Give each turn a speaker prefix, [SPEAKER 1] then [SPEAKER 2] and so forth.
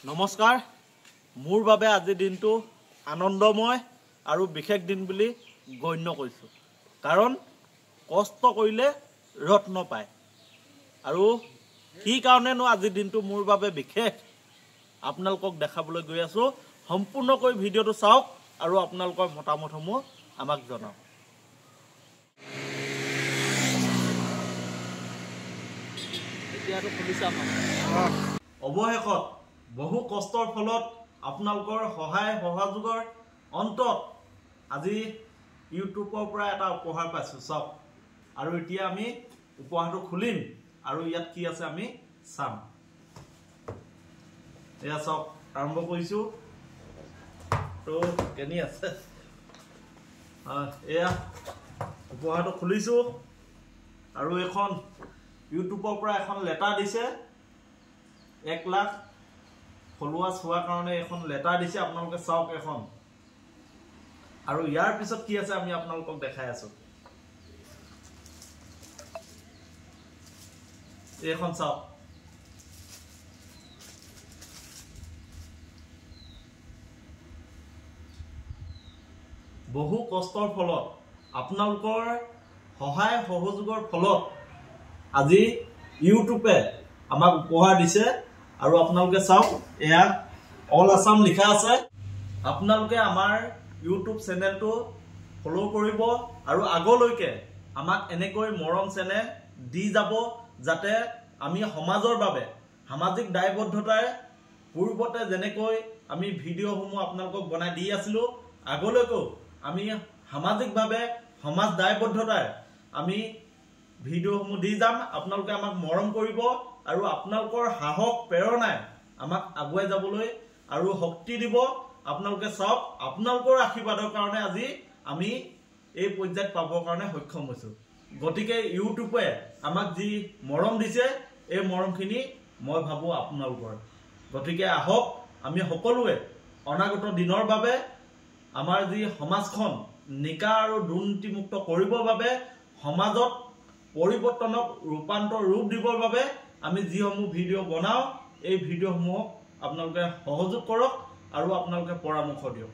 [SPEAKER 1] নমস্কাৰ মোৰ বাবে আজি দিনটো আনন্দময় আৰু বিশেষ দিন বুলি গণ্য কৰিছো কাৰণ কষ্ট কৰিলে ৰত্ন পায় আৰু কি কাৰণেনো আজি দিনটো মোৰ বাবে বিশেষ আপোনালোকক দেখাবলৈ গৈ আছো সম্পূৰ্ণকৈ ভিডিওটো চাওক আৰু আপোনালোকৰ মতামতসমূহ আমাক জনাওক এতিয়াটো খুলিছা অৱশেষত বহু কষ্টৰ ফলত আপোনালোকৰ সহায় সহযোগৰ অন্তত আজি ইউটিউবৰ পৰা এটা উপহাৰ পাইছো চাওক আৰু এতিয়া আমি উপহাৰটো খুলিম আৰু ইয়াত কি আছে আমি চাম এয়া চাওক আৰম্ভ কৰিছো তো কেনি আছে এয়া উপহাৰটো খুলিছো আৰু এখন ইউটিউবৰ পৰা এখন লেটাৰ দিছে 1 লাখ ফলোৱাৰ্ছ হোৱাৰ কাৰণে এখন লেটাৰ দিছে আপোনালোকে চাওক এখন আৰু ইয়াৰ পিছত কি আছে আমি আপোনালোকক দেখাই আছো এখন চাওক বহু কষ্টৰ ফলত আপোনালোকৰ সহায় সহযোগৰ ফলত আজি ইউটিউবে আমাক উপহাৰ দিছে আৰু আপোনালোকে চাওক এয়া অল আসাম লিখা আছে আপোনালোকে আমাৰ ইউটিউব চেনেলটো ফলো কৰিব আৰু আগলৈকে আমাক এনেকৈ মৰম চেনেহ দি যাব যাতে আমি সমাজৰ বাবে সামাজিক দায়বদ্ধতাৰে পূৰ্বতে যেনেকৈ আমি ভিডিঅ'সমূহ আপোনালোকক বনাই দি আছিলো আগলৈকো আমি সামাজিকভাৱে সমাজ দায়বদ্ধতাৰে আমি ভিডিঅ'সমূহ দি যাম আপোনালোকে আমাক মৰম কৰিব আৰু আপোনালোকৰ সাহস প্ৰেৰণাই আমাক আগুৱাই যাবলৈ আৰু শক্তি দিব আপোনালোকে চাওক আপোনালোকৰ আশীৰ্বাদৰ কাৰণে আজি আমি এই পৰ্যায়ত পাবৰ কাৰণে সক্ষম হৈছো গতিকে ইউটিউবে আমাক যি মৰম দিছে এই মৰমখিনি মই ভাবো আপোনালোকৰ গতিকে আহক আমি সকলোৱে অনাগত দিনৰ বাবে আমাৰ যি সমাজখন নিকা আৰু দুৰ্নীতিমুক্ত কৰিবৰ বাবে সমাজত পৰিৱৰ্তনক ৰূপান্তৰ ৰূপ দিবৰ বাবে আমি যিসমূহ ভিডিঅ' বনাও এই ভিডিঅ'সমূহক আপোনালোকে সহযোগ কৰক আৰু আপোনালোকে পৰামৰ্শ দিয়ক